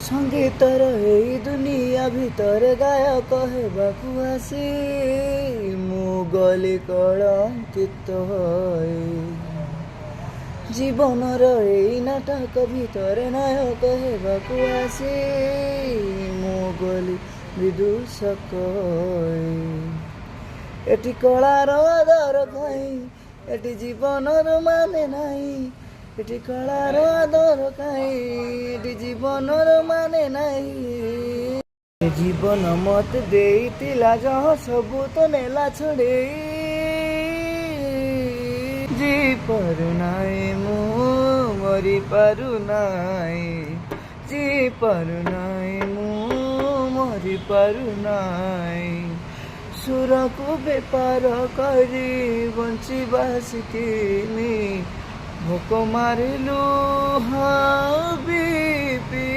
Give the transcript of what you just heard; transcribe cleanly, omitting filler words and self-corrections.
ସଙ୍ଗୀତର ଏଇ ଦୁନିଆ ଭିତରେ ଗାୟକ ହେବାକୁ ଆସି ମୁଁ ଗଲି କଳଙ୍କିତ ହୋଇ। ଜୀବନର ଏଇ ନାଟକ ଭିତରେ ନାୟକ ହେବାକୁ ଆସି ମୁଁ ଗଲି ବିଦୂଷକ ହୋଇ। ଏଠି କଳାର ଆଦର କାହିଁ, ଏଠି ଜୀବନର ମାନେ ନାହିଁ। ଏଠି କଳାର ଆଦର କାହିଁ, ଏଠି ଜୀବନର ମାନେ ନାହିଁ। ଜୀବନ ମତେ ଦେଇଥିଲା ଯାହା ସବୁ ତ ନେଲା ଛଡ଼େଇ। ଜିପାରୁନାହିଁ ମୁଁ ମରିପାରୁନାହିଁ, ଜିପାରୁନାହିଁ ମୁଁ ମରିପାରୁନାହିଁ। ସୁରକୁ ବେପାର କରି ବଞ୍ଚିବା ଶିଖିନି, ଭୋକ ମାରିଲୁ ହାବିବି।